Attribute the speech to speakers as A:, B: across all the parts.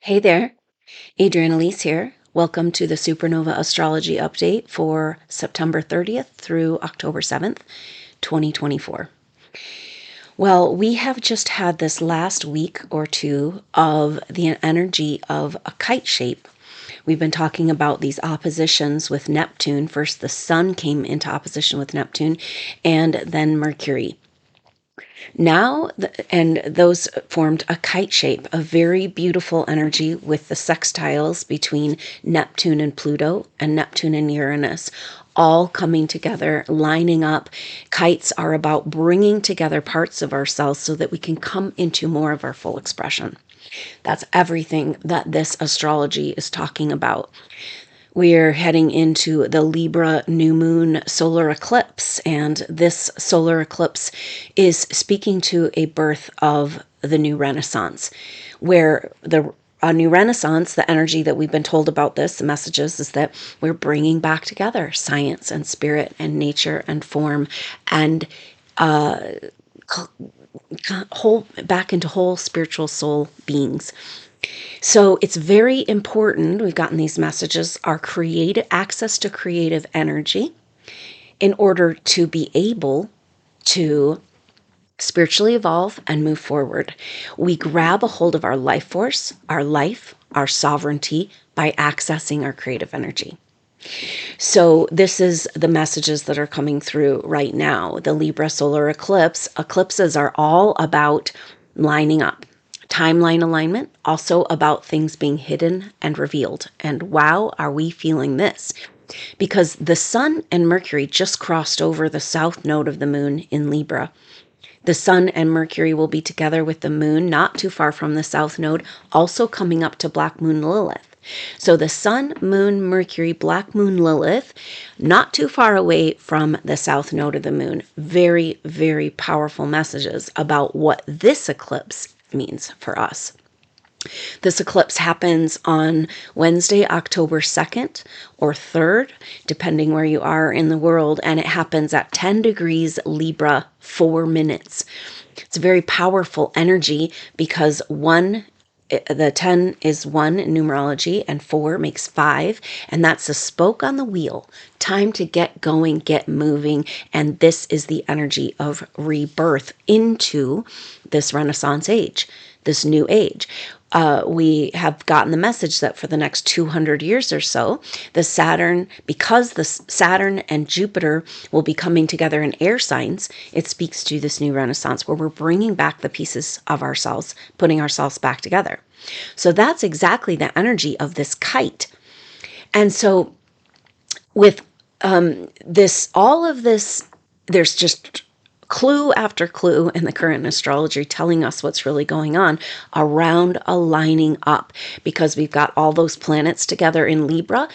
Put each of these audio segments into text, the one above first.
A: Hey there, Adrienne Elise here. Welcome to the SuperNova Astrology update for September 30th through October 7th, 2024. Well, we have just had this last week or two of the energy of a kite shape. We've been talking about these oppositions with Neptune. First, the Sun came into opposition with Neptune, and then Mercury. Now, and those formed a kite shape, a very beautiful energy with the sextiles between Neptune and Pluto and Neptune and Uranus, all coming together, lining up. Kites are about bringing together parts of ourselves so that we can come into more of our full expression. That's everything that this astrology is talking about. We're heading into the Libra new moon solar eclipse, and this solar eclipse is speaking to a birth of the new Renaissance, where a new Renaissance, the energy that we've been told about this, the messages, is that we're bringing back together science and spirit and nature and form and back into whole spiritual soul beings. So it's very important, we've gotten these messages, our access to creative energy in order to be able to spiritually evolve and move forward. We grab a hold of our life force, our life, our sovereignty by accessing our creative energy. So this is the messages that are coming through right now. The Libra Solar Eclipse. Eclipses are all about lining up. Timeline alignment, also about things being hidden and revealed. And wow, are we feeling this? Because the Sun and Mercury just crossed over the south node of the moon in Libra. The Sun and Mercury will be together with the moon not too far from the south node, also coming up to Black Moon Lilith. So the Sun, Moon, Mercury, Black Moon Lilith, not too far away from the south node of the moon. Very, very powerful messages about what this eclipse means for us. This eclipse happens on Wednesday, October 2nd or 3rd, depending where you are in the world, and it happens at 10 degrees Libra, 4 minutes. It's a very powerful energy because the 10 is 1 in numerology and 4 makes 5, and that's a spoke on the wheel. Time to get going, get moving, and this is the energy of rebirth into this Renaissance age, this new age. We have gotten the message that for the next 200 years or so, because the Saturn and Jupiter will be coming together in air signs, it speaks to this new Renaissance where we're bringing back the pieces of ourselves, putting ourselves back together. So that's exactly the energy of this kite. And so with all of this, there's just clue after clue in the current astrology telling us what's really going on around aligning up, because we've got all those planets together in Libra,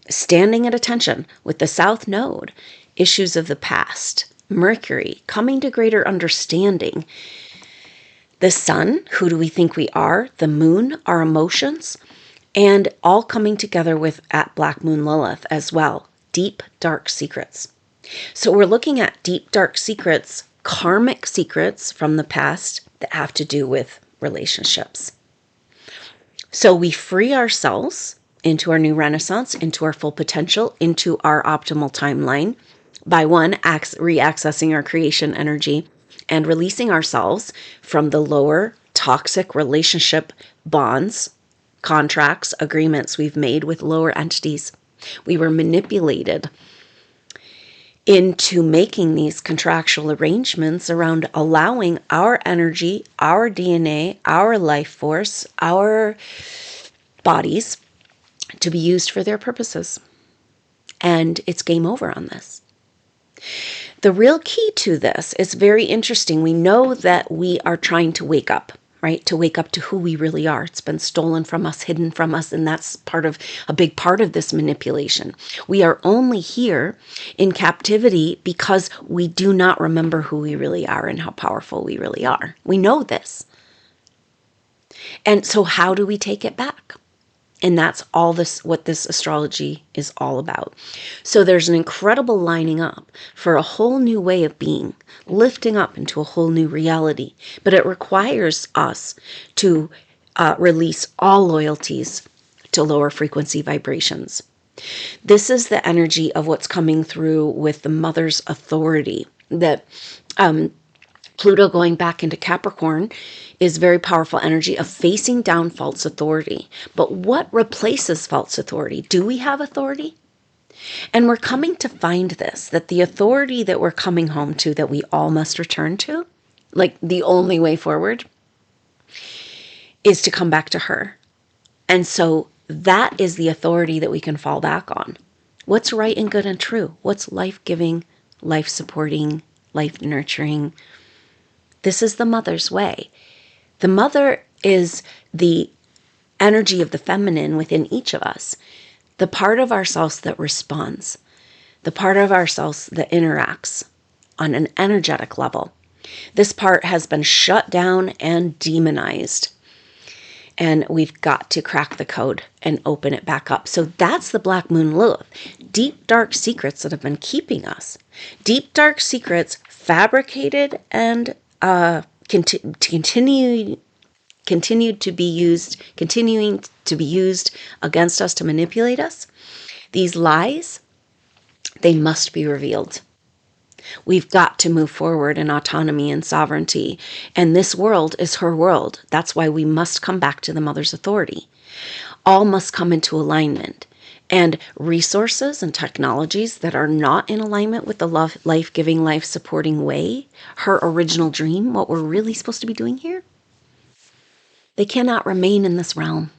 A: standing at attention with the South Node, issues of the past, Mercury coming to greater understanding, the Sun, who do we think we are, the Moon, our emotions, and all coming together at Black Moon Lilith as well, deep, dark secrets. So we're looking at deep, dark secrets, karmic secrets from the past that have to do with relationships. So we free ourselves into our new Renaissance, into our full potential, into our optimal timeline by reaccessing our creation energy and releasing ourselves from the lower toxic relationship bonds, contracts, agreements we've made with lower entities. We were manipulated into making these contractual arrangements around allowing our energy, our DNA, our life force, our bodies to be used for their purposes. And it's game over on this. The real key to this is very interesting. We know that we are trying to wake up, right? To wake up to who we really are. It's been stolen from us, hidden from us, and that's a big part of this manipulation. We are only here in captivity because we do not remember who we really are and how powerful we really are. We know this. And so how do we take it back? And that's what this astrology is all about. So there's an incredible lining up for a whole new way of being, lifting up into a whole new reality. But it requires us to release all loyalties to lower frequency vibrations. This is the energy of what's coming through with the mother's authority. That Pluto going back into Capricorn is very powerful energy of facing down false authority. But what replaces false authority? Do we have authority? And we're coming to find this, that the authority that we're coming home to, that we all must return to, like the only way forward, is to come back to her. And so that is the authority that we can fall back on. What's right and good and true? What's life-giving, life-supporting, life-nurturing? This is the mother's way. The mother is the energy of the feminine within each of us, the part of ourselves that responds, the part of ourselves that interacts on an energetic level. This part has been shut down and demonized. And we've got to crack the code and open it back up. So that's the Black Moon Lilith. Deep, dark secrets that have been keeping us. Deep, dark secrets fabricated and continuing to be used against us to manipulate us. These lies, they must be revealed. We've got to move forward in autonomy and sovereignty. And this world is her world. That's why we must come back to the mother's authority. All must come into alignment. And resources and technologies that are not in alignment with the life-giving, life-supporting way, her original dream, what we're really supposed to be doing here, they cannot remain in this realm.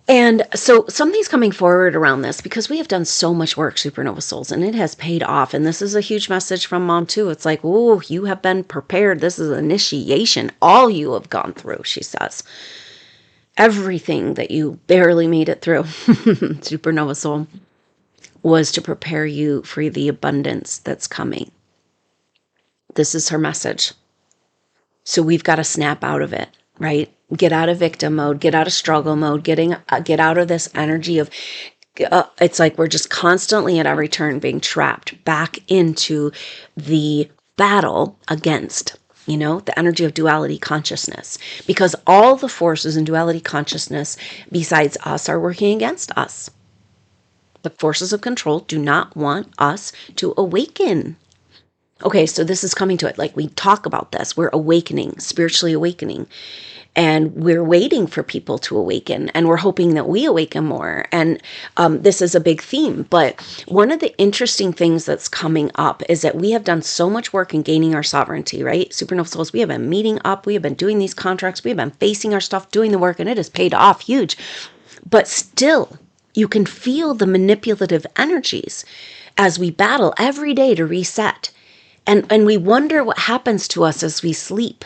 A: And so something's coming forward around this because we have done so much work, Supernova Souls, and it has paid off. And this is a huge message from Mom, too. It's like, oh, you have been prepared. This is initiation. All you have gone through, she says. Everything that you barely made it through, Supernova Soul, was to prepare you for the abundance that's coming. This is her message. So we've got to snap out of it, right? Get out of victim mode, get out of struggle mode, get out of this energy of, it's like we're just constantly at every turn being trapped back into the battle against, the energy of duality consciousness. Because all the forces in duality consciousness besides us are working against us. The forces of control do not want us to awaken. Okay, so this is coming to it. Like we talk about this, we're awakening, spiritually awakening. And we're waiting for people to awaken, and we're hoping that we awaken more. And this is a big theme. But one of the interesting things that's coming up is that we have done so much work in gaining our sovereignty, right? Supernova Souls, we have been meeting up. We have been doing these contracts. We have been facing our stuff, doing the work, and it has paid off huge. But still, you can feel the manipulative energies as we battle every day to reset. And we wonder what happens to us as we sleep.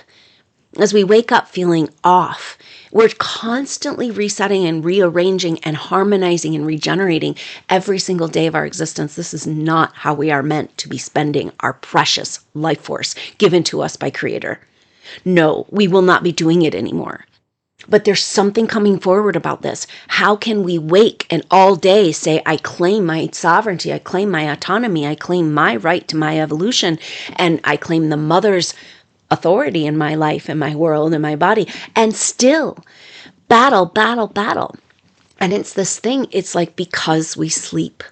A: As we wake up feeling off, we're constantly resetting and rearranging and harmonizing and regenerating every single day of our existence. This is not how we are meant to be spending our precious life force given to us by Creator. No, we will not be doing it anymore. But there's something coming forward about this. How can we wake and all day say, I claim my sovereignty, I claim my autonomy, I claim my right to my evolution, and I claim the mother's authority in my life and my world and my body, and still battle. And it's this thing, it's like because we sleep,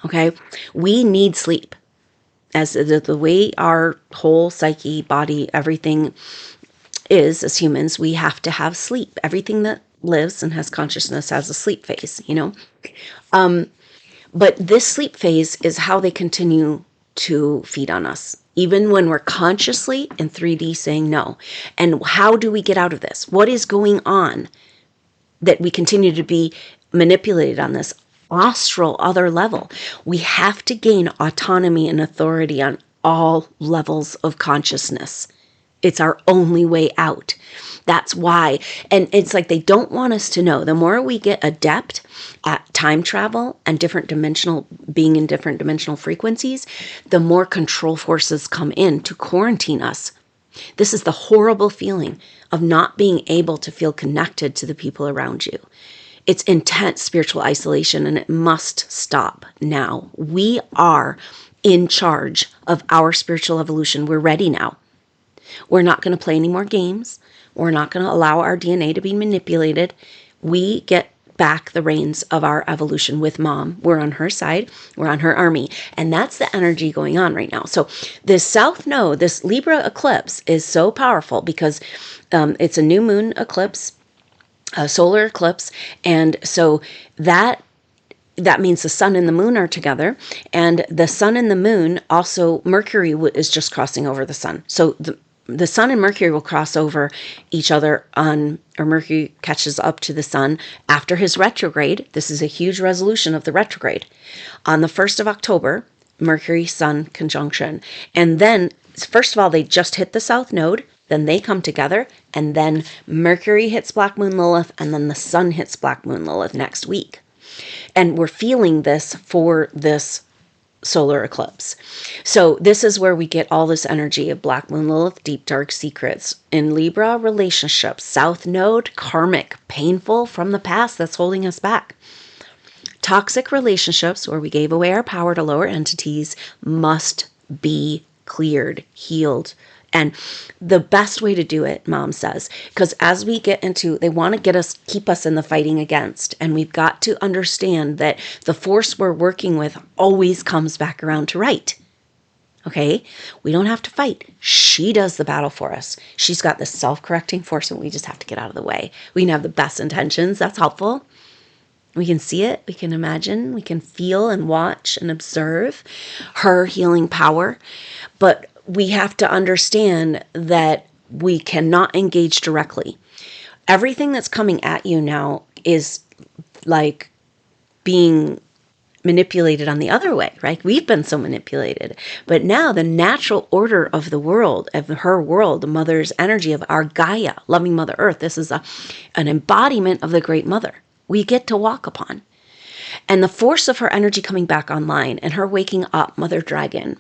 A: okay? We need sleep. As the way our whole psyche, body, everything is as humans, we have to have sleep. Everything that lives and has consciousness has a sleep phase, But this sleep phase is how they continue to feed on us, even when we're consciously in 3D saying no. And how do we get out of this? What is going on that we continue to be manipulated on this astral other level? We have to gain autonomy and authority on all levels of consciousness. It's our only way out. That's why. And it's like they don't want us to know. The more we get adept at time travel and being in different dimensional frequencies, the more control forces come in to quarantine us. This is the horrible feeling of not being able to feel connected to the people around you. It's intense spiritual isolation, and it must stop now. We are in charge of our spiritual evolution. We're ready now. We're not going to play any more games. We're not going to allow our DNA to be manipulated. We get back the reins of our evolution with mom. We're on her side. We're on her army. And that's the energy going on right now. So this South Node, this Libra eclipse is so powerful because it's a new moon eclipse, a solar eclipse. And so that means the sun and the moon are together, and the sun and the moon also, Mercury is just crossing over the sun. So the sun and Mercury will cross over each other or Mercury catches up to the sun after his retrograde. This is a huge resolution of the retrograde. On the 1st of October, Mercury Sun conjunction. And then, first of all, they just hit the South Node, then they come together, and then Mercury hits Black Moon Lilith, and then the sun hits Black Moon Lilith next week. And we're feeling this for this solar eclipse. So this is where we get all this energy of Black Moon Lilith, deep dark secrets. In Libra, relationships, South Node, karmic, painful from the past that's holding us back. Toxic relationships, where we gave away our power to lower entities, must be cleared, healed. And the best way to do it, mom says, because as we get into, they want to keep us in the fighting against. And we've got to understand that the force we're working with always comes back around to right. Okay? We don't have to fight. She does the battle for us. She's got this self-correcting force and we just have to get out of the way. We can have the best intentions. That's helpful. We can see it. We can imagine. We can feel and watch and observe her healing power. But we have to understand that we cannot engage directly. Everything that's coming at you now is like being manipulated on the other way, right? We've been so manipulated. But now the natural order of the world, of her world, the mother's energy of our Gaia, loving Mother Earth, this is an embodiment of the Great Mother we get to walk upon. And the force of her energy coming back online and her waking up, Mother Dragon,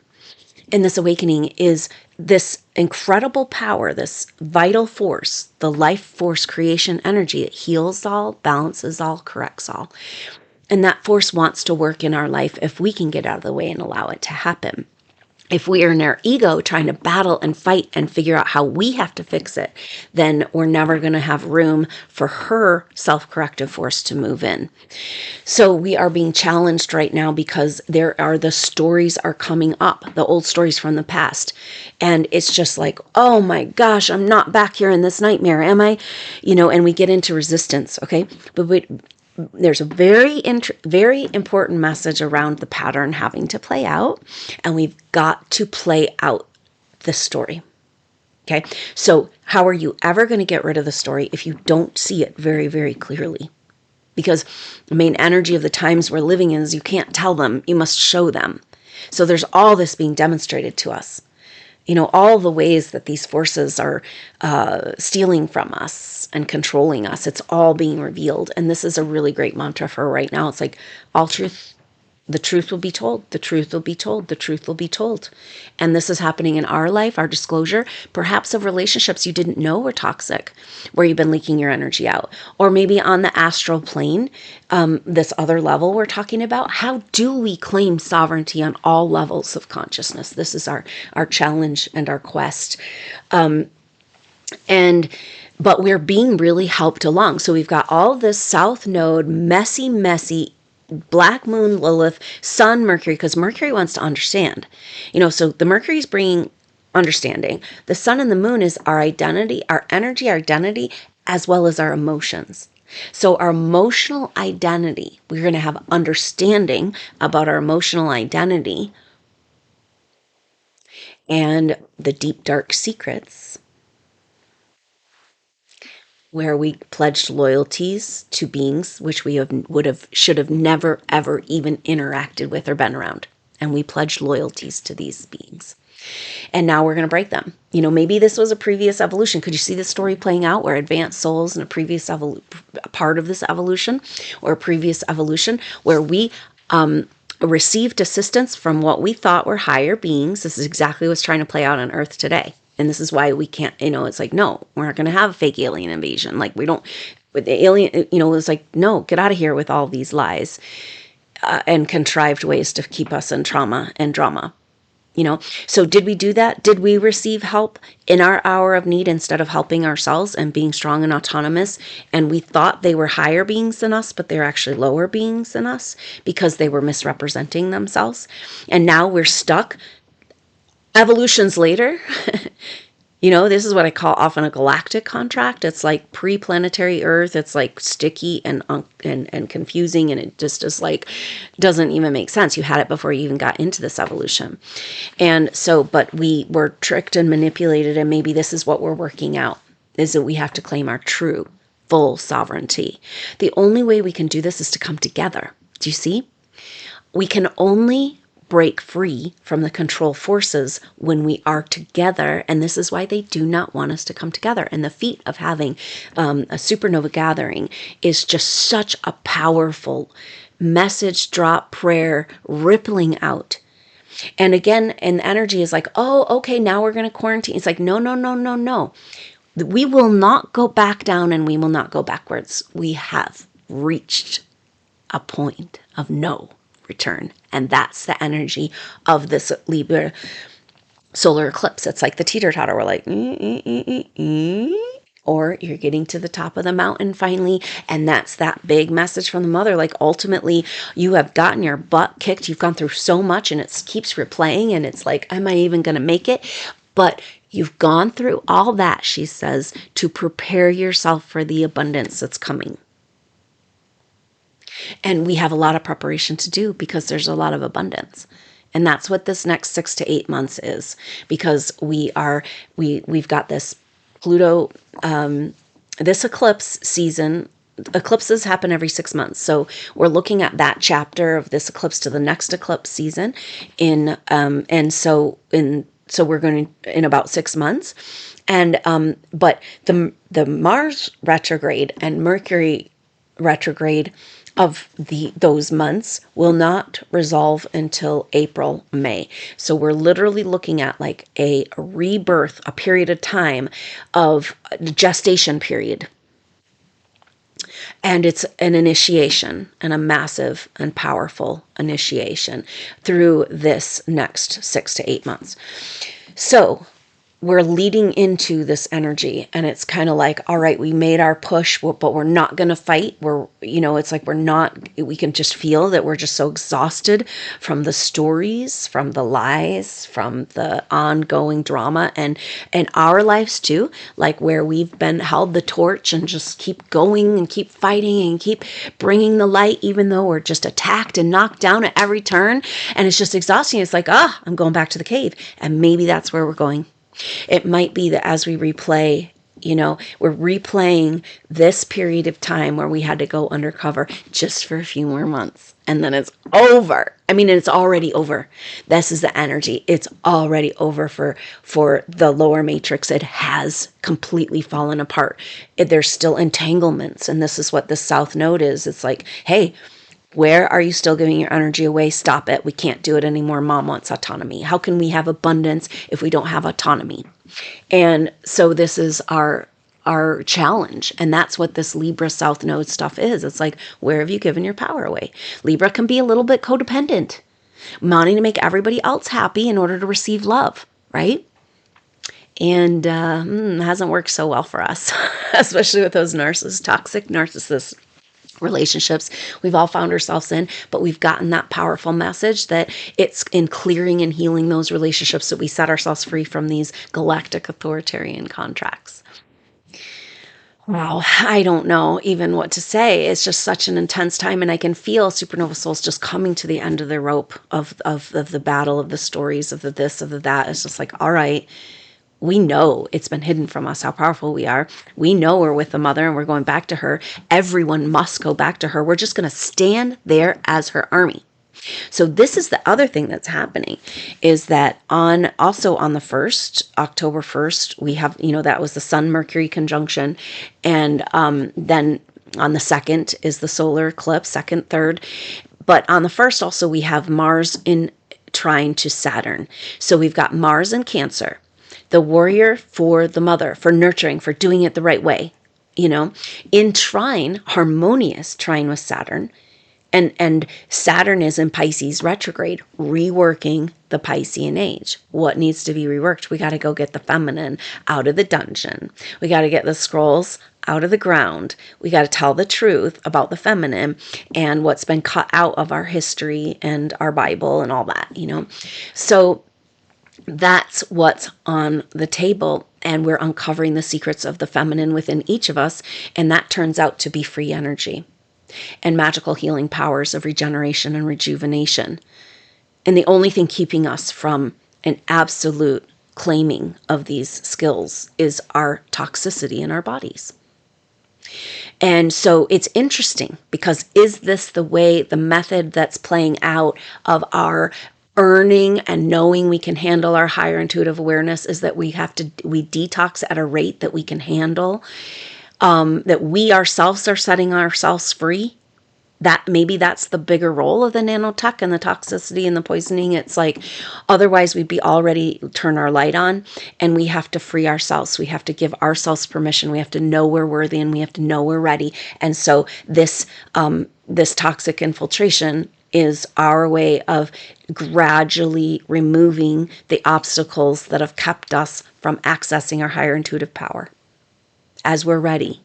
A: in this awakening is this incredible power, this vital force, the life force creation energy that heals all, balances all, corrects all. And that force wants to work in our life if we can get out of the way and allow it to happen. If we are in our ego trying to battle and fight and figure out how we have to fix it, then we're never going to have room for her self-corrective force to move in. So we are being challenged right now because the stories are coming up, the old stories from the past. And it's just like, oh my gosh, I'm not back here in this nightmare, am I? And we get into resistance, okay? But there's a very important message around the pattern having to play out, and we've got to play out the story. Okay, so how are you ever going to get rid of the story if you don't see it very, very clearly? Because the main energy of the times we're living in is you can't tell them, you must show them. So there's all this being demonstrated to us. All the ways that these forces are stealing from us and controlling us, it's all being revealed. And this is a really great mantra for right now. It's like, all truth, the truth will be told, the truth will be told, the truth will be told. And this is happening in our life, our disclosure, perhaps of relationships you didn't know were toxic, where you've been leaking your energy out. Or maybe on the astral plane, this other level we're talking about. How do we claim sovereignty on all levels of consciousness? This is our challenge and our quest. But we're being really helped along. So we've got all this South Node, messy, Black Moon, Lilith, Sun, Mercury, because Mercury wants to understand. So the Mercury's bringing understanding. The Sun and the Moon is our identity, our energy, our identity, as well as our emotions. So our emotional identity, we're going to have understanding about our emotional identity and the deep, dark secrets, where we pledged loyalties to beings which we should have never, ever even interacted with or been around. And we pledged loyalties to these beings. And now we're going to break them. Maybe this was a previous evolution. Could you see this story playing out where advanced souls in a previous part of this evolution, or a previous evolution where we received assistance from what we thought were higher beings? This is exactly what's trying to play out on Earth today. And this is why we can't, it's like, no, we're not going to have a fake alien invasion. Like, we don't, with the alien, it's like, no, get out of here with all these lies and contrived ways to keep us in trauma and drama. So did we do that? Did we receive help in our hour of need instead of helping ourselves and being strong and autonomous? And we thought they were higher beings than us, but they're actually lower beings than us because they were misrepresenting themselves. And now we're stuck evolutions later. This is what I call often a galactic contract. It's like pre-planetary Earth. It's like sticky and confusing, and it just is like doesn't even make sense. You had it before you even got into this evolution. And so, but we were tricked and manipulated, and maybe this is what we're working out, is that we have to claim our true, full sovereignty. The only way we can do this is to come together. Do you see? We can only break free from the control forces when we are together, and this is why they do not want us to come together. And the feat of having a supernova gathering is just such a powerful message drop prayer rippling out. And again, and the energy is like, oh, okay, now we're going to quarantine. It's like, no, no, no, no, no. We will not go back down, and we will not go backwards. We have reached a point of no return. And that's the energy of this Libra solar eclipse. It's like the teeter-totter. We're like, or you're getting to the top of the mountain finally. And that's that big message from the mother. Like, ultimately, you have gotten your butt kicked. You've gone through so much, and it keeps replaying. And it's like, am I even going to make it? But you've gone through all that, she says, to prepare yourself for the abundance that's coming. And we have a lot of preparation to do because there's a lot of abundance. And that's what this next 6 to 8 months is, because we've got this Pluto, this eclipse season. Eclipses happen every 6 months. So we're looking at that chapter of this eclipse to the next eclipse season so we're going to, in about 6 months. And, but the Mars retrograde and Mercury retrograde of those months will not resolve until April, May. So we're literally looking at like a rebirth, a period of time of gestation period. And it's an initiation, and a massive and powerful initiation through this next 6 to 8 months. So we're leading into this energy, and it's kind of like, all right, we made our push, but we're not going to fight. It's like we can just feel that we're just so exhausted from the stories, from the lies, from the ongoing drama, and our lives too, like where we've been held the torch and just keep going and keep fighting and keep bringing the light, even though we're just attacked and knocked down at every turn. And it's just exhausting. It's like, I'm going back to the cave. And maybe that's where we're going. It might be that as we replay, we're replaying this period of time where we had to go undercover just for a few more months, and then it's over. I mean, it's already over. This is the energy. It's already over for the lower matrix. It has completely fallen apart. There's still entanglements, and this is what the South Node is. It's like, hey, where are you still giving your energy away? Stop it. We can't do it anymore. Mom wants autonomy. How can we have abundance if we don't have autonomy? And so this is our challenge. And that's what this Libra South Node stuff is. It's like, where have you given your power away? Libra can be a little bit codependent, wanting to make everybody else happy in order to receive love, right? And it hasn't worked so well for us, especially with those toxic narcissists relationships we've all found ourselves in. But we've gotten that powerful message that it's in clearing and healing those relationships that we set ourselves free from these galactic authoritarian contracts. Wow, I don't know even what to say. It's just such an intense time, and I can feel supernova souls just coming to the end of the rope of the battle, of the stories, of the this, of the that. It's just like, all right, we know it's been hidden from us how powerful we are. We know we're with the mother and we're going back to her. Everyone must go back to her. We're just going to stand there as her army. So this is the other thing that's happening, is that also on the 1st, October 1st, we have, that was the Sun-Mercury conjunction. And then on the 2nd is the solar eclipse, 2nd, 3rd. But on the 1st also we have Mars in trine to Saturn. So we've got Mars in Cancer, the warrior for the mother, for nurturing, for doing it the right way, in trine, harmonious trine with Saturn, And Saturn is in Pisces retrograde, reworking the Piscean age. What needs to be reworked? We got to go get the feminine out of the dungeon. We got to get the scrolls out of the ground. We got to tell the truth about the feminine and what's been cut out of our history and our Bible and all that, So that's what's on the table. And we're uncovering the secrets of the feminine within each of us. And that turns out to be free energy and magical healing powers of regeneration and rejuvenation. And the only thing keeping us from an absolute claiming of these skills is our toxicity in our bodies. And so it's interesting, because is this the method that's playing out of our earning and knowing we can handle our higher intuitive awareness, is that we detox at a rate that we can handle, that we ourselves are setting ourselves free? That maybe that's the bigger role of the nanotech and the toxicity and the poisoning. It's like, otherwise we'd be already turn our light on, and we have to free ourselves. We have to give ourselves permission. We have to know we're worthy, and we have to know we're ready. And so this toxic infiltration is our way of gradually removing the obstacles that have kept us from accessing our higher intuitive power. As we're ready,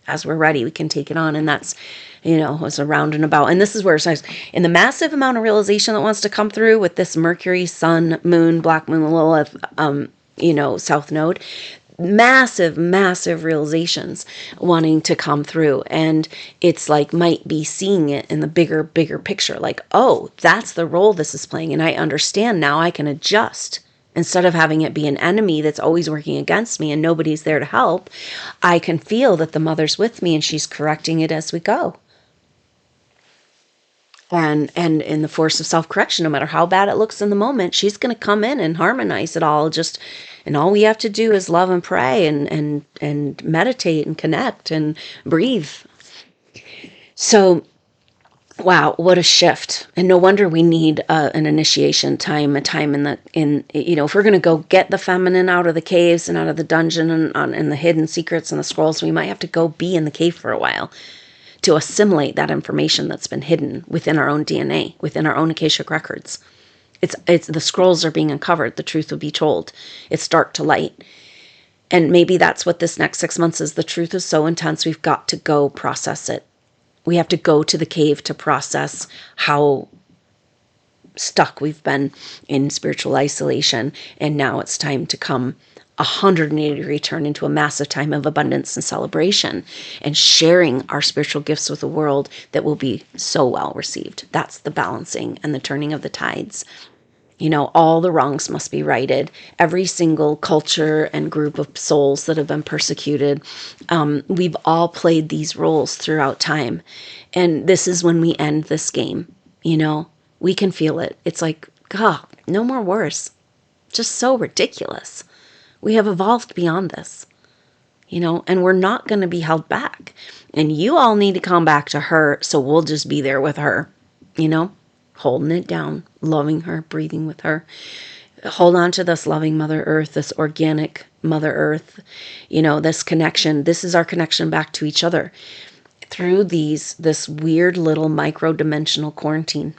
A: as we're ready, we can take it on. And that's, it's a round and about. And this is where it starts. In the massive amount of realization that wants to come through with this Mercury, Sun, Moon, Black Moon, Lilith, South Node, massive realizations wanting to come through. And it's like, might be seeing it in the bigger picture. Like, oh, that's the role this is playing. And I understand now, I can adjust. Instead of having it be an enemy that's always working against me and nobody's there to help, I can feel that the mother's with me and she's correcting it as we go. And in the force of self-correction, no matter how bad it looks in the moment, she's going to come in and harmonize it all. And all we have to do is love and pray and meditate and connect and breathe. So, wow, what a shift. And no wonder we need an initiation time, a time if we're going to go get the feminine out of the caves and out of the dungeon and the hidden secrets and the scrolls, we might have to go be in the cave for a while to assimilate that information that's been hidden within our own DNA, within our own Akashic records. It's the scrolls are being uncovered. The truth will be told. It's dark to light. And maybe that's what this next 6 months is. The truth is so intense, we've got to go process it. We have to go to the cave to process how stuck we've been in spiritual isolation. And now it's time to come 180-degree turn into a massive time of abundance and celebration and sharing our spiritual gifts with the world that will be so well received. That's the balancing and the turning of the tides. All the wrongs must be righted. Every single culture and group of souls that have been persecuted, we've all played these roles throughout time. And this is when we end this game. We can feel it. It's like, God, no more wars. Just so ridiculous. We have evolved beyond this, and we're not going to be held back. And you all need to come back to her, so we'll just be there with her, holding it down, loving her, breathing with her. Hold on to this loving Mother Earth, this organic Mother Earth, this connection. This is our connection back to each other through this weird little micro-dimensional quarantine.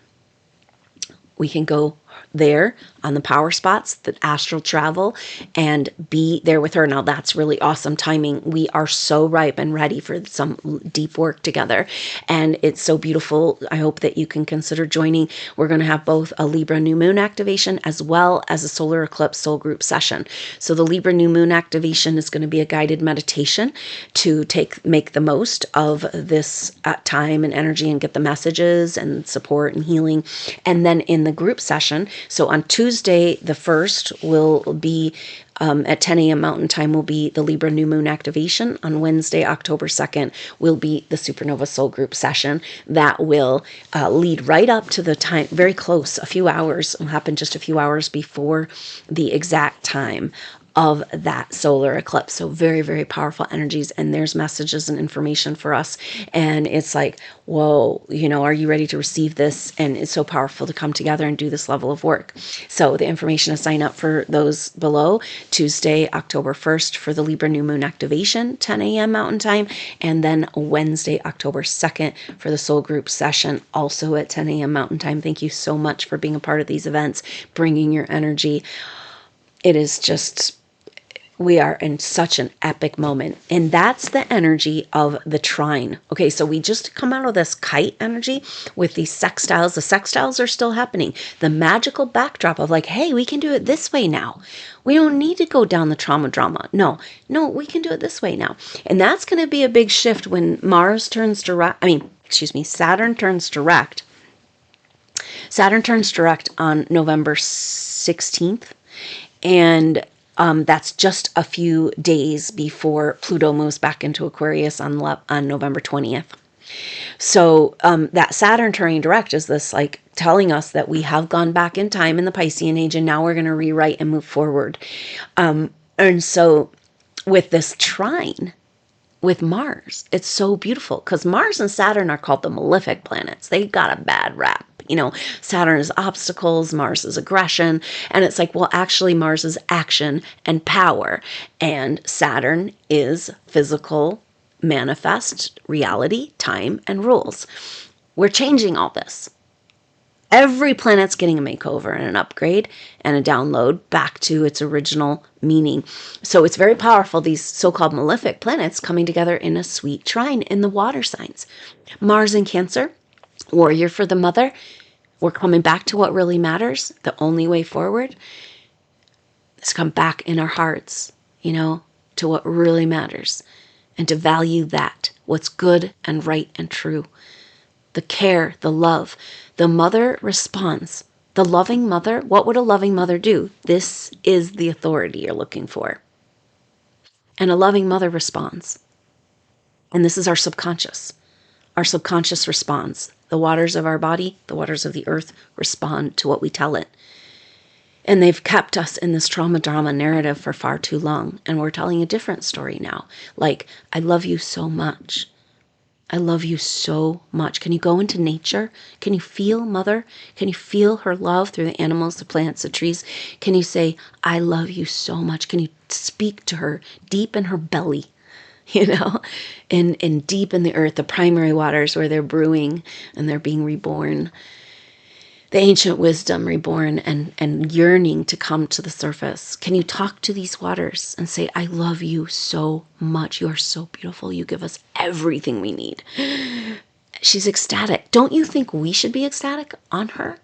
A: We can go there on the power spots, the astral travel, and be there with her. Now that's really awesome timing. We are so ripe and ready for some deep work together, and it's so beautiful. I hope that you can consider joining. We're going to have both a Libra new moon activation as well as a solar eclipse soul group session. So the Libra new moon activation is going to be a guided meditation to make the most of this time and energy and get the messages and support and healing. And then in the group session, so on Tuesday, the 1st will be at 10 a.m. Mountain Time will be the Libra New Moon activation. On Wednesday, October 2nd, will be the SuperNova Soul Group session. That will lead right up to the time, very close, a few hours. It will happen just a few hours before the exact time of that solar eclipse. So very, very powerful energies, and there's messages and information for us. And it's like, whoa, are you ready to receive this? And it's so powerful to come together and do this level of work. So the information to sign up for those below: Tuesday, October 1st for the Libra new moon activation, 10 a.m. Mountain Time, and then Wednesday, October 2nd for the soul group session, also at 10 a.m. Mountain Time. Thank you so much for being a part of these events, bringing your energy. It is just, we are in such an epic moment. And that's the energy of the trine. Okay, so we just come out of this kite energy with these sextiles. The sextiles are still happening. The magical backdrop of like, hey, we can do it this way now. We don't need to go down the trauma drama. No, we can do it this way now. And that's going to be a big shift when Saturn turns direct. Saturn turns direct on November 16th. And that's just a few days before Pluto moves back into Aquarius on November 20th. So that Saturn turning direct is this like telling us that we have gone back in time in the Piscean age, and now we're going to rewrite and move forward. And so with this trine with Mars, it's so beautiful because Mars and Saturn are called the malefic planets. They got a bad rap. Saturn is obstacles, Mars is aggression. And it's like, well, actually Mars is action and power. And Saturn is physical, manifest, reality, time, and rules. We're changing all this. Every planet's getting a makeover and an upgrade and a download back to its original meaning. So it's very powerful, these so-called malefic planets coming together in a sweet trine in the water signs. Mars in Cancer, warrior for the mother. We're coming back to what really matters. The only way forward is come back in our hearts, to what really matters, and to value that, what's good and right and true. The care, the love. The mother responds. The loving mother, what would a loving mother do? This is the authority you're looking for. And a loving mother responds. And this is our subconscious. Our subconscious responds. The waters of our body, the waters of the earth respond to what we tell it. And they've kept us in this trauma drama narrative for far too long. And we're telling a different story now. Like, I love you so much. I love you so much. Can you go into nature? Can you feel Mother? Can you feel her love through the animals, the plants, the trees? Can you say, I love you so much? Can you speak to her deep in her belly? And deep in the earth, the primary waters where they're brewing and they're being reborn. The ancient wisdom reborn and yearning to come to the surface. Can you talk to these waters and say, I love you so much. You are so beautiful. You give us everything we need. She's ecstatic. Don't you think we should be ecstatic on her?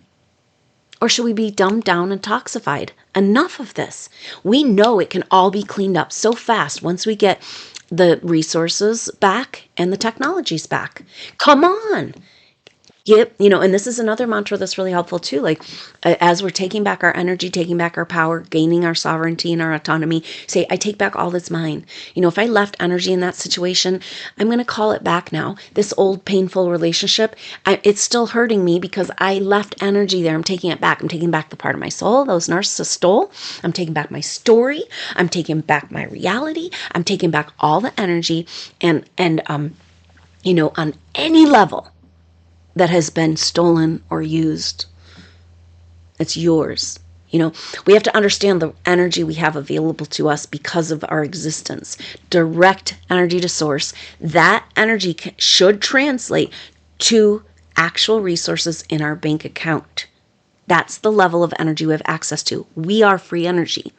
A: Or should we be dumbed down and toxified? Enough of this. We know it can all be cleaned up so fast once we get the resources back and the technologies back. Come on. Yep, and this is another mantra that's really helpful too. Like, as we're taking back our energy, taking back our power, gaining our sovereignty and our autonomy, say, I take back all that's mine. If I left energy in that situation, I'm going to call it back now. This old painful relationship, it's still hurting me because I left energy there. I'm taking it back. I'm taking back the part of my soul those narcissists stole. I'm taking back my story. I'm taking back my reality. I'm taking back all the energy and on any level that has been stolen or used. It's yours. We have to understand the energy we have available to us because of our existence. Direct energy to source. That energy should translate to actual resources in our bank account. That's the level of energy we have access to. We are free energy.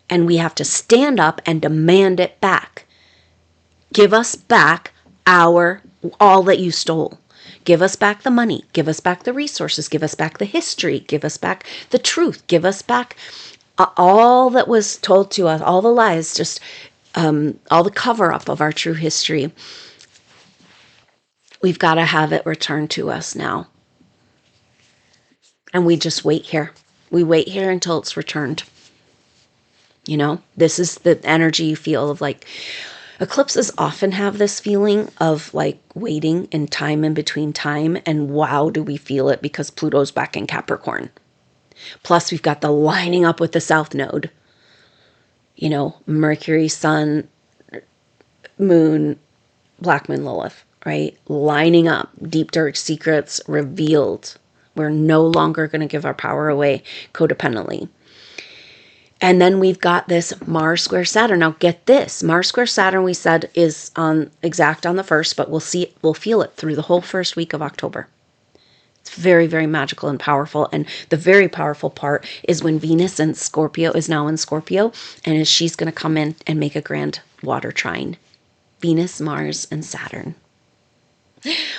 A: And we have to stand up and demand it back. Give us back all that you stole. Give us back the money. Give us back the resources. Give us back the history. Give us back the truth. Give us back all that was told to us, all the lies, just all the cover-up of our true history. We've got to have it returned to us now. And we just wait here. We wait here until it's returned. This is the energy you feel of like, eclipses often have this feeling of like waiting in time in between time. And wow, do we feel it because Pluto's back in Capricorn. Plus we've got the lining up with the South Node. Mercury, Sun, Moon, Black Moon, Lilith, right? Lining up, deep dark secrets revealed. We're no longer going to give our power away codependently. And then we've got this Mars square Saturn. Now get this, Mars square Saturn, we said, is exact on the 1st, but we'll feel it through the whole first week of October. It's very, very magical and powerful. And the very powerful part is when Venus in Scorpio is now in Scorpio, and she's going to come in and make a grand water trine. Venus, Mars, and Saturn.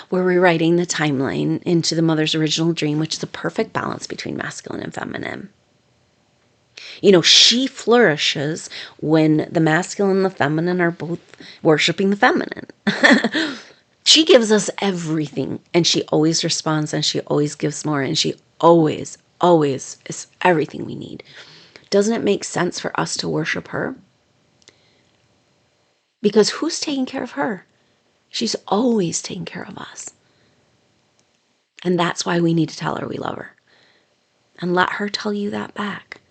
A: We're rewriting the timeline into the mother's original dream, which is a perfect balance between masculine and feminine. She flourishes when the masculine and the feminine are both worshiping the feminine. She gives us everything, and she always responds, and she always gives more, and she always, always is everything we need. Doesn't it make sense for us to worship her? Because who's taking care of her? She's always taking care of us. And that's why we need to tell her we love her. And let her tell you that back.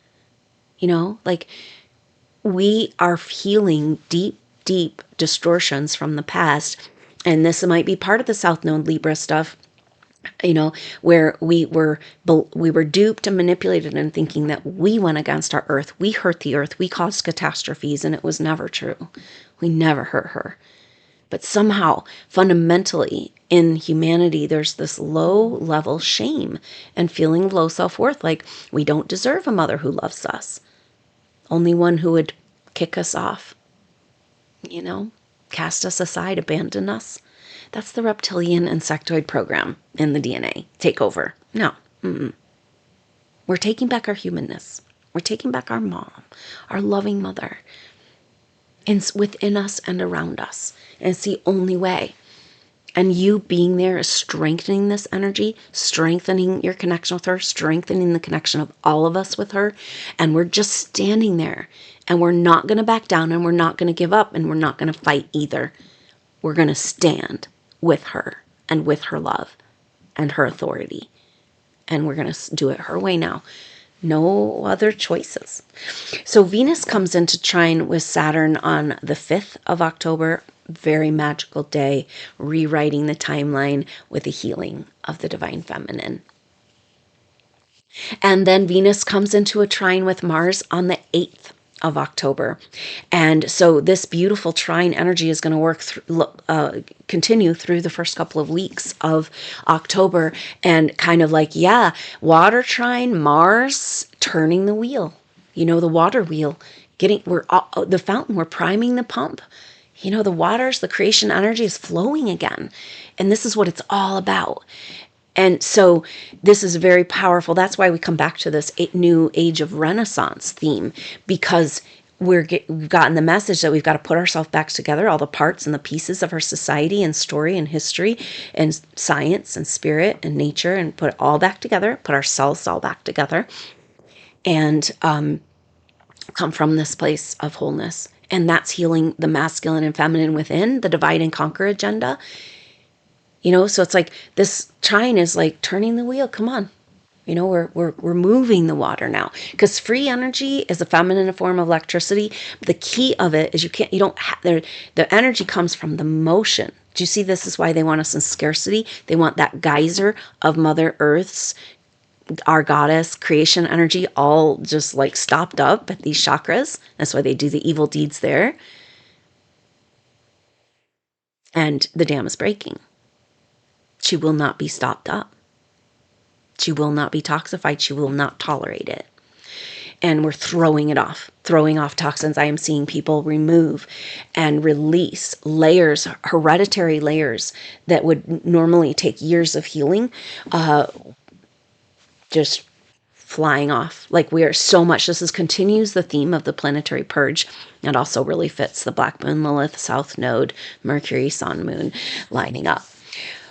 A: We are healing deep, deep distortions from the past. And this might be part of the South Node Libra stuff, where we were duped and manipulated in thinking that we went against our Earth. We hurt the Earth. We caused catastrophes, and it was never true. We never hurt her. But somehow, fundamentally, in humanity, there's this low-level shame and feeling of low self-worth, like we don't deserve a mother who loves us. Only one who would kick us off, cast us aside, abandon us. That's the reptilian insectoid program in the DNA. Take over. No. We're taking back our humanness. We're taking back our mom, our loving mother, within us and around us. And it's the only way. And you being there is strengthening this energy, strengthening your connection with her, strengthening the connection of all of us with her. And we're just standing there. And we're not going to back down, and we're not going to give up, and we're not going to fight either. We're going to stand with her and with her love and her authority. And we're going to do it her way now. No other choices. So Venus comes into trine with Saturn on the 5th of October. Very magical day, rewriting the timeline with the healing of the divine feminine. And then Venus comes into a trine with Mars on the 8th of October. And so this beautiful trine energy is going to work continue through the first couple of weeks of October, and kind of like, water trine, Mars turning the wheel, the water wheel, the fountain, we're priming the pump. The waters, the creation energy is flowing again. And this is what it's all about. And so this is very powerful. That's why we come back to this new age of Renaissance theme, because we've gotten the message that we've got to put ourselves back together, all the parts and the pieces of our society and story and history and science and spirit and nature, and put it all back together, put ourselves all back together, and come from this place of wholeness. And that's healing the masculine and feminine within, the divide and conquer agenda. So it's like this trine is like turning the wheel. Come on. We're moving the water now, because free energy is a feminine form of electricity. The key of it is the energy comes from the motion. Do you see? This is why they want us in scarcity. They want that geyser of Mother Earth's, our goddess, creation energy, all just like stopped up at these chakras. That's why they do the evil deeds there. And the dam is breaking. She will not be stopped up. She will not be toxified. She will not tolerate it. And we're throwing off toxins. I am seeing people remove and release layers, hereditary layers that would normally take years of healing, just flying off. Like, we are so much, continues the theme of the planetary purge. It also really fits the Black Moon, Lilith, South Node, Mercury, Sun, Moon lining up.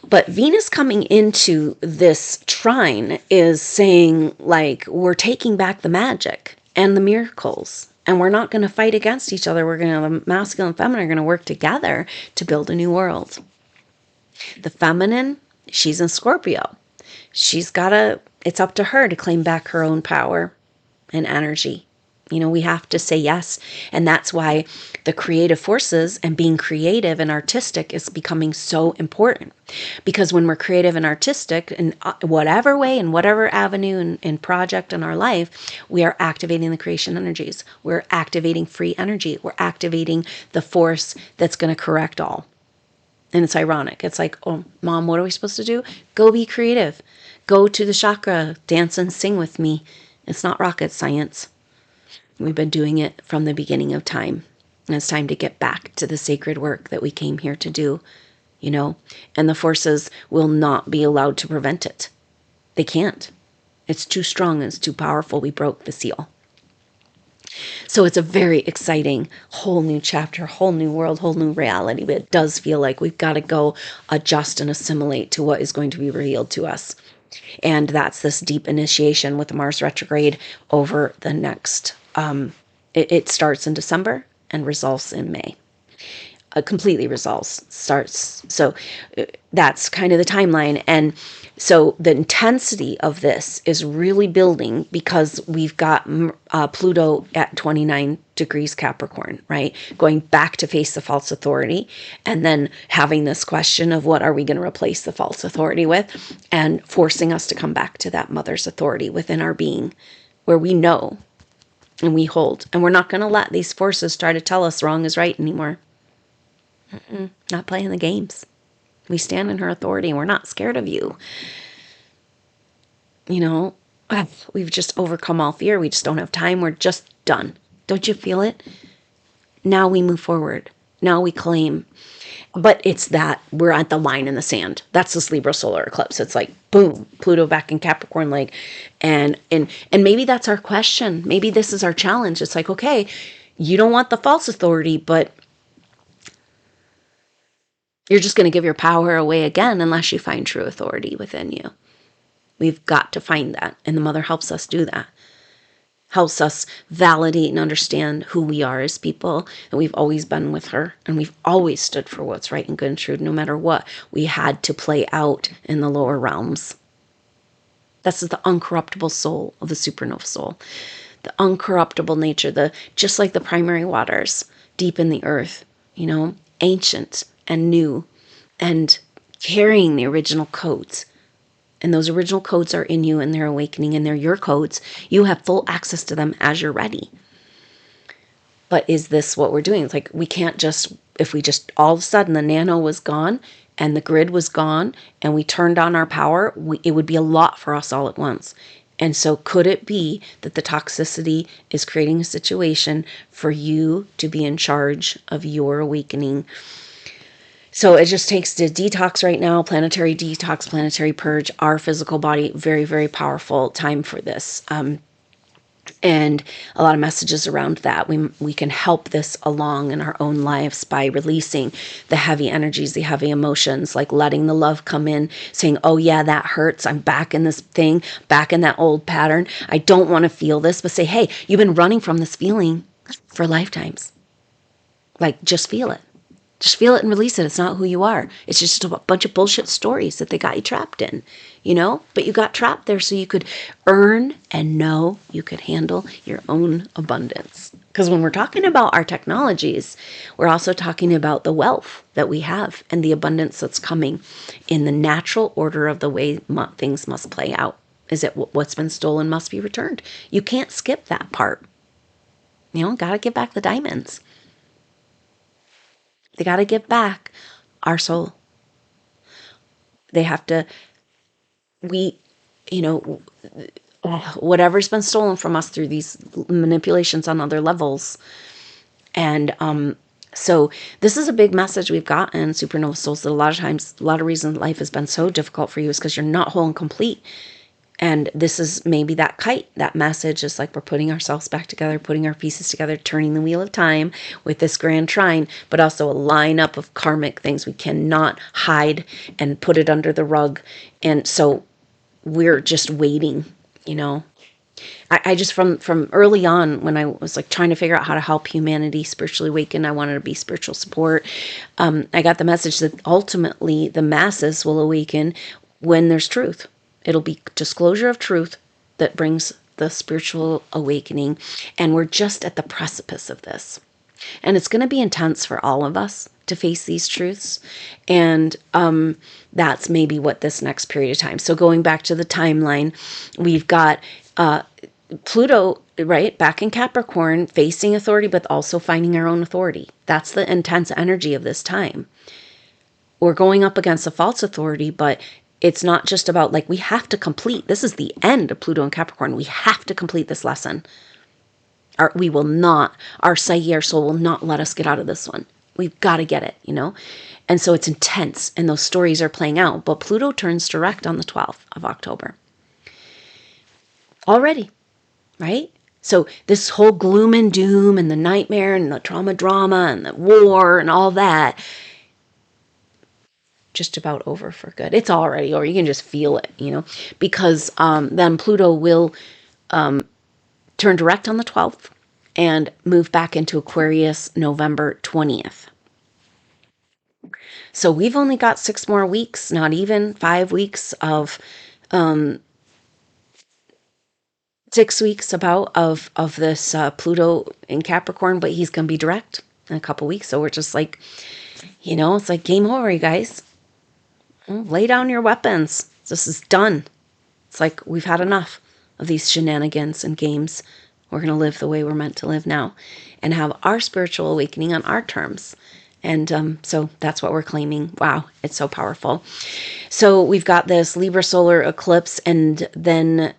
A: But Venus coming into this trine is saying, like, we're taking back the magic and the miracles, and we're not going to fight against each other. The masculine and feminine are going to work together to build a new world. The feminine, she's in Scorpio. It's up to her to claim back her own power and energy We have to say yes. And that's why the creative forces and being creative and artistic is becoming so important. Because when we're creative and artistic in whatever way, in whatever avenue and project in our life, we are activating the creation energies. We're activating free energy. We're activating the force that's going to correct all. And it's ironic. It's like, oh, Mom, what are we supposed to do? Go be creative. Go to the chakra, dance and sing with me. It's not rocket science. We've been doing it from the beginning of time. And it's time to get back to the sacred work that we came here to do, and the forces will not be allowed to prevent it. They can't. It's too strong. It's too powerful. We broke the seal. So it's a very exciting whole new chapter, whole new world, whole new reality. But it does feel like we've got to go adjust and assimilate to what is going to be revealed to us. And that's this deep initiation with Mars retrograde over the next, it starts in December and resolves in May. Completely resolves, starts. So that's kind of the timeline. And so the intensity of this is really building because we've got Pluto at 29 degrees Capricorn, right? Going back to face the false authority, and then having this question of what are we going to replace the false authority with, and forcing us to come back to that mother's authority within our being, where we know and we hold. And we're not going to let these forces try to tell us wrong is right anymore. Not playing the games. We stand in her authority and we're not scared of you. We've just overcome all fear. We just don't have time. We're just done. Don't you feel it? Now we move forward. Now we claim. But it's that we're at the line in the sand. That's this Libra solar eclipse. It's like, boom, Pluto back in Capricorn, and maybe that's our question. Maybe this is our challenge. It's like, okay, you don't want the false authority, but you're just going to give your power away again unless you find true authority within you. We've got to find that. And the mother helps us do that. Helps us validate and understand who we are as people. And we've always been with her. And we've always stood for what's right and good and true, no matter what we had to play out in the lower realms. This is the uncorruptible soul of the supernova soul. The uncorruptible nature, just like the primary waters deep in the earth, ancient and new, and carrying the original codes. And those original codes are in you, and they're awakening, and they're your codes. You have full access to them as you're ready. But is this what we're doing? It's like we can't just, if we just all of a sudden the nano was gone and the grid was gone and we turned on our power, it would be a lot for us all at once. And so could it be that the toxicity is creating a situation for you to be in charge of your awakening? So it just takes the detox right now, planetary detox, planetary purge, our physical body, very, very powerful time for this. And a lot of messages around that. We can help this along in our own lives by releasing the heavy energies, the heavy emotions, like letting the love come in, saying, oh yeah, that hurts. I'm back in this thing, back in that old pattern. I don't want to feel this, but say, hey, you've been running from this feeling for lifetimes. Like, just feel it. Just feel it and release it. It's not who you are. It's just a bunch of bullshit stories that they got you trapped in, But you got trapped there so you could earn and know you could handle your own abundance. Because when we're talking about our technologies, we're also talking about the wealth that we have and the abundance that's coming in the natural order of the way things must play out. Is it what's been stolen must be returned? You can't skip that part. Got to give back the diamonds. They got to give back our soul. They have to, whatever's been stolen from us through these manipulations on other levels. And so this is a big message we've gotten, supernova souls, that a lot of times, a lot of reasons life has been so difficult for you is because you're not whole and complete. And this is maybe that kite, that message is like we're putting ourselves back together, putting our pieces together, turning the wheel of time with this grand trine, but also a lineup of karmic things we cannot hide and put it under the rug. And so we're just waiting, I just, from early on, when I was like trying to figure out how to help humanity spiritually awaken, I wanted to be spiritual support. I got the message that ultimately the masses will awaken when there's truth. It'll be disclosure of truth that brings the spiritual awakening, and we're just at the precipice of this. And it's going to be intense for all of us to face these truths. And that's maybe what this next period of time. So going back to the timeline, we've got Pluto, right, back in Capricorn, facing authority, but also finding our own authority. That's the intense energy of this time. We're going up against a false authority, but it's not just about like, we have to complete. This is the end of Pluto and Capricorn. We have to complete this lesson. We will not, our psyche, our soul will not let us get out of this one. We've got to get it, you know? And so it's intense, and those stories are playing out. But Pluto turns direct on the 12th of October. Already, right? So this whole gloom and doom and the nightmare and the trauma drama and the war and all that, just about over for good. It's already over. You can just feel it, you know? Because then Pluto will turn direct on the 12th. And move back into Aquarius November 20th. So we've only got 6 more weeks, not even 5 weeks of 6 weeks of this Pluto in Capricorn, but he's going to be direct in a couple weeks. So we're just like, you know, it's like game over, you guys. Lay down your weapons. This is done. It's like we've had enough of these shenanigans and games. We're going to live the way we're meant to live now and have our spiritual awakening on our terms. And so that's what we're claiming. Wow, it's so powerful. So we've got this Libra Solar Eclipse, and then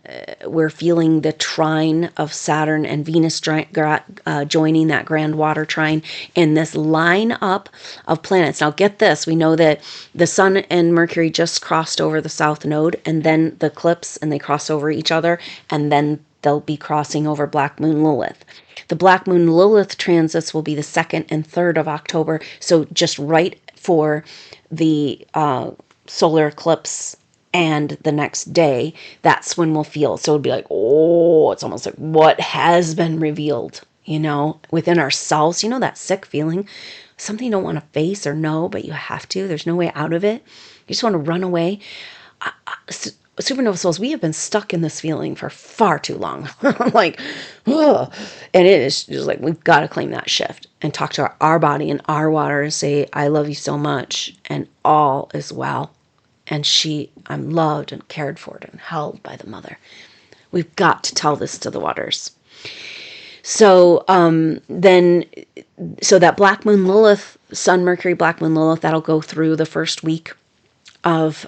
A: we're feeling the trine of Saturn and Venus joining that grand water trine in this line up of planets. Now get this, we know that the Sun and Mercury just crossed over the South Node, and then the eclipse, and they cross over each other, and then they'll be crossing over Black Moon Lilith. The Black Moon Lilith transits will be the 2nd and 3rd of October. So just right for the solar eclipse and the next day, that's when we'll feel. So it'd be like, oh, it's almost like what has been revealed, you know, within ourselves. You know, that sick feeling, something you don't want to face or know, but you have to. There's no way out of it. You just want to run away. Supernova souls, we have been stuck in this feeling for far too long. Like, ugh. And it is just like, we've got to claim that shift and talk to our body and our water and say, I love you so much and all is well. And I'm loved and cared for and held by the mother. We've got to tell this to the waters. So so that Black Moon Lilith, Sun, Mercury, Black Moon Lilith, that'll go through the first week of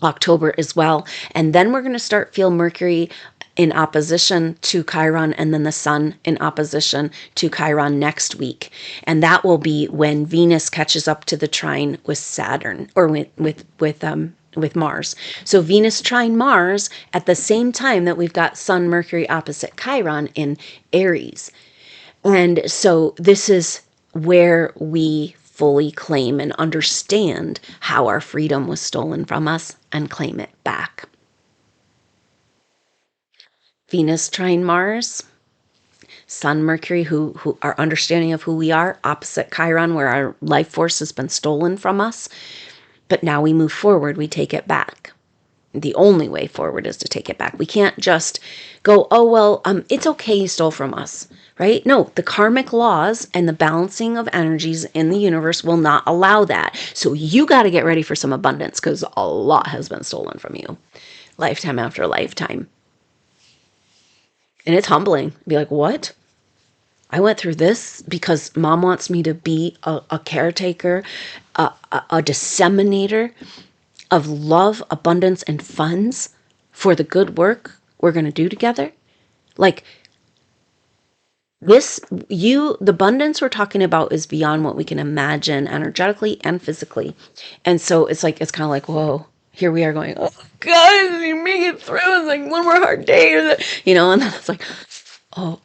A: October as well. And then we're going to start feel Mercury in opposition to Chiron, and then the Sun in opposition to Chiron next week. And that will be when Venus catches up to the trine with Saturn, or with Mars. So Venus trine Mars at the same time that we've got Sun, Mercury opposite Chiron in Aries. And so this is where we fully claim and understand how our freedom was stolen from us and claim it back. Venus trine Mars, Sun, Mercury, who our understanding of who we are, opposite Chiron, where our life force has been stolen from us. But now we move forward, we take it back. The only way forward is to take it back. We can't just go, oh, well, it's okay you stole from us, right? No, the karmic laws and the balancing of energies in the universe will not allow that. So you got to get ready for some abundance, because a lot has been stolen from you, lifetime after lifetime. And it's humbling. Be like, what? I went through this because mom wants me to be a caretaker, a disseminator of love, abundance, and funds for the good work we're going to do together. Like this, the abundance we're talking about is beyond what we can imagine energetically and physically. And so it's like, it's kind of like, whoa, here we are going, oh, guys, you make it through. It's like one more hard day, you know, and then it's like, oh.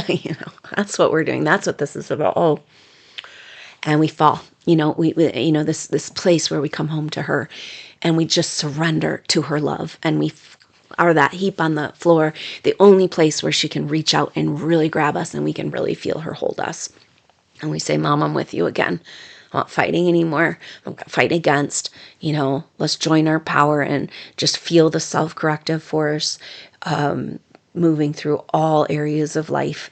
A: You know, that's what we're doing. That's what this is about. Oh, and we fall, you know, we you know, this place where we come home to her and we just surrender to her love. And we are that heap on the floor, the only place where she can reach out and really grab us and we can really feel her hold us. And we say, Mom, I'm with you again. want fighting anymore. I'm fighting against, let's join our power and just feel the self-corrective force moving through all areas of life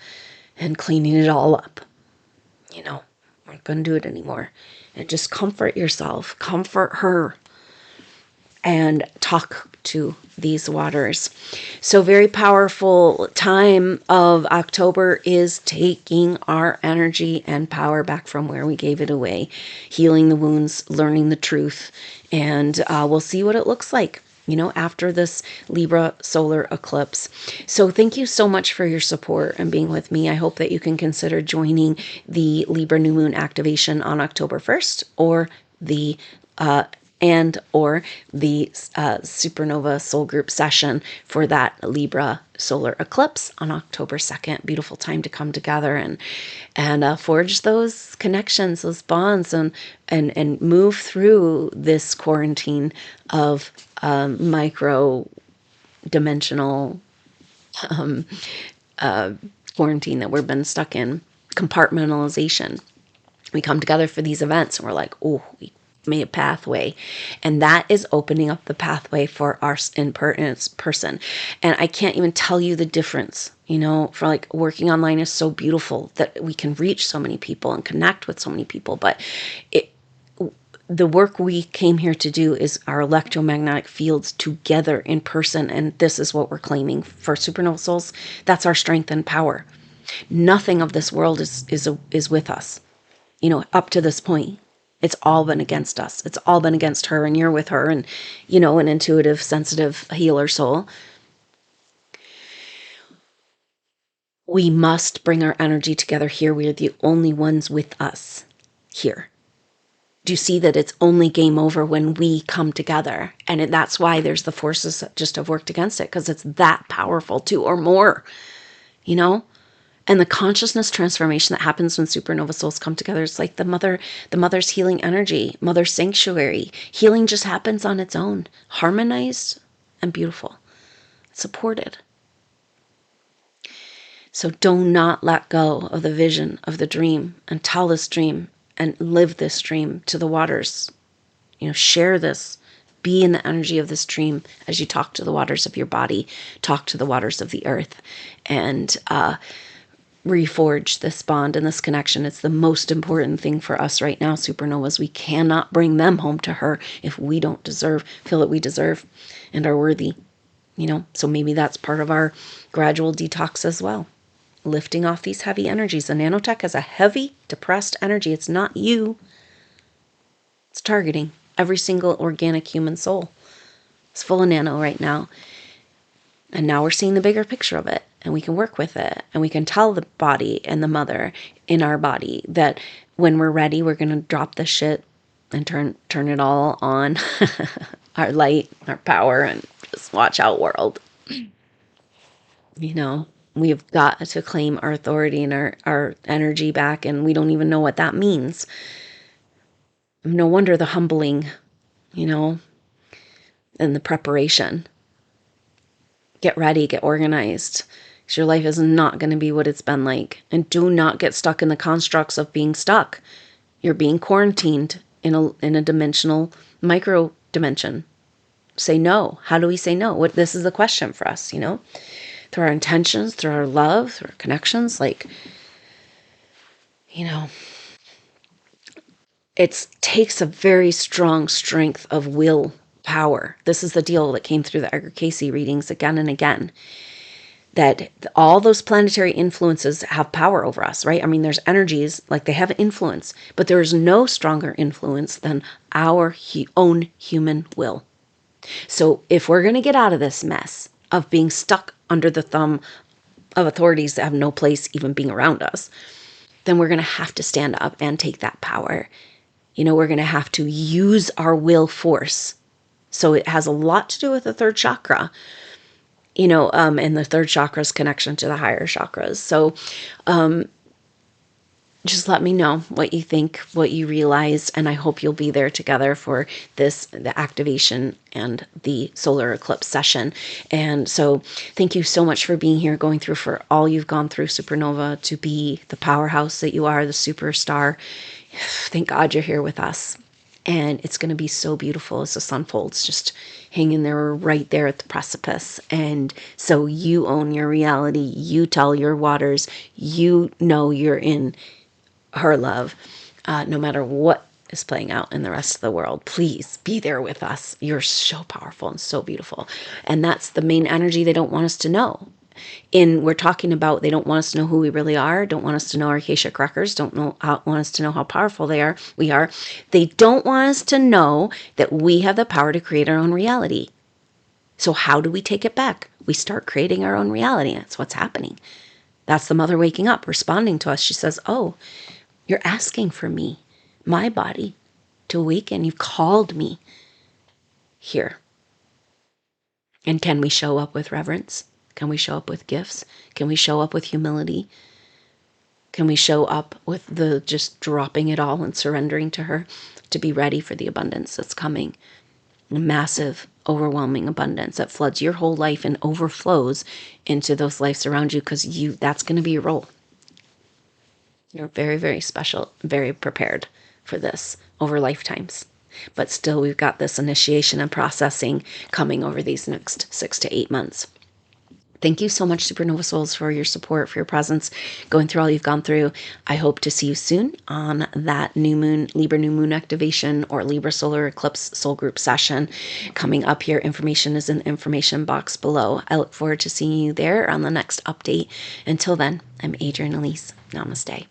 A: and cleaning it all up. We're not going to do it anymore. And just comfort yourself, comfort her, and talk to these waters. So very powerful time of October is taking our energy and power back from where we gave it away, healing the wounds, learning the truth, and we'll see what it looks like, after this Libra solar eclipse. So thank you so much for your support and being with me. I hope that you can consider joining the Libra new moon activation on October 1st or the SuperNova Soul Group session for that Libra solar eclipse on October 2nd. Beautiful time to come together and forge those connections, those bonds, and move through this quarantine of micro dimensional quarantine that we've been stuck in, compartmentalization. We come together for these events and we're like, oh, we made a pathway, and that is opening up the pathway for our in-person person. And I can't even tell you the difference, for like working online is so beautiful that we can reach so many people and connect with so many people, but the work we came here to do is our electromagnetic fields together in person, and this is what we're claiming for Supernova Souls. That's our strength and power. Nothing of this world is with us, up to this point. It's all been against us. It's all been against her, and you're with her, and, an intuitive, sensitive healer soul. We must bring our energy together here. We are the only ones with us here. Do you see that it's only game over when we come together? And that's why there's the forces that just have worked against it, because it's that powerful, 2 or more, And the consciousness transformation that happens when supernova souls come together, it's like the mother's healing energy, mother's sanctuary. Healing just happens on its own, harmonized and beautiful, supported. So do not let go of the vision of the dream, and tell this dream and live this dream to the waters. Share this. Be in the energy of this dream as you talk to the waters of your body, talk to the waters of the earth, and reforge this bond and this connection. It's the most important thing for us right now, supernovas. We cannot bring them home to her if we don't feel that we deserve and are worthy, So maybe that's part of our gradual detox as well. Lifting off these heavy energies. The nanotech has a heavy, depressed energy. It's not you. It's targeting every single organic human soul. It's full of nano right now. And now we're seeing the bigger picture of it, and we can work with it, and we can tell the body and the mother in our body that when we're ready, we're going to drop the shit and turn it all on, our light, our power, and just watch out, world. We've got to claim our authority and our energy back, and we don't even know what that means. No wonder the humbling, and the preparation. Get ready, get organized, because your life is not going to be what it's been like. And do not get stuck in the constructs of being stuck. You're being quarantined in a dimensional micro dimension. Say no. How do we say no? This is the question for us, through our intentions, through our love, through our connections. It takes a very strong strength of will power. This is the deal that came through the Edgar Cayce readings again and again, that all those planetary influences have power over us, right? I mean, there's energies, like they have influence, but there is no stronger influence than our own human will. So if we're going to get out of this mess of being stuck under the thumb of authorities that have no place even being around us, then we're going to have to stand up and take that power. We're going to have to use our will force. So it has a lot to do with the third chakra, and the third chakra's connection to the higher chakras. So just let me know what you think, what you realized, and I hope you'll be there together for the activation and the solar eclipse session. And so thank you so much for being here, going through for all you've gone through, Supernova, to be the powerhouse that you are, the superstar, Thank God you're here with us. And it's going to be so beautiful as the sun unfolds, just hanging there right there at the precipice. And so you own your reality. You tell your waters. You know you're in her love, no matter what is playing out in the rest of the world. Please be there with us. You're so powerful and so beautiful. And that's the main energy they don't want us to know. We're talking about they don't want us to know who we really are, don't want us to know our Akashic records, want us to know how powerful we are. They don't want us to know that we have the power to create our own reality. So how do we take it back? We start creating our own reality. That's what's happening. That's the mother waking up, responding to us. She says, oh, you're asking for me, my body, to awaken. You've called me here. And can we show up with reverence? Can we show up with gifts? Can we show up with humility? Can we show up with the just dropping it all and surrendering to her to be ready for the abundance that's coming? A massive, overwhelming abundance that floods your whole life and overflows into those lives around you, because that's going to be your role. You're very, very special, very prepared for this over lifetimes. But still, we've got this initiation and processing coming over these next 6 to 8 months. Thank you so much, Supernova Souls, for your support, for your presence, going through all you've gone through. I hope to see you soon on that new moon, Libra new moon activation, or Libra Solar Eclipse soul group session coming up here. Information is in the information box below. I look forward to seeing you there on the next update. Until then, I'm Adrienne Elise. Namaste.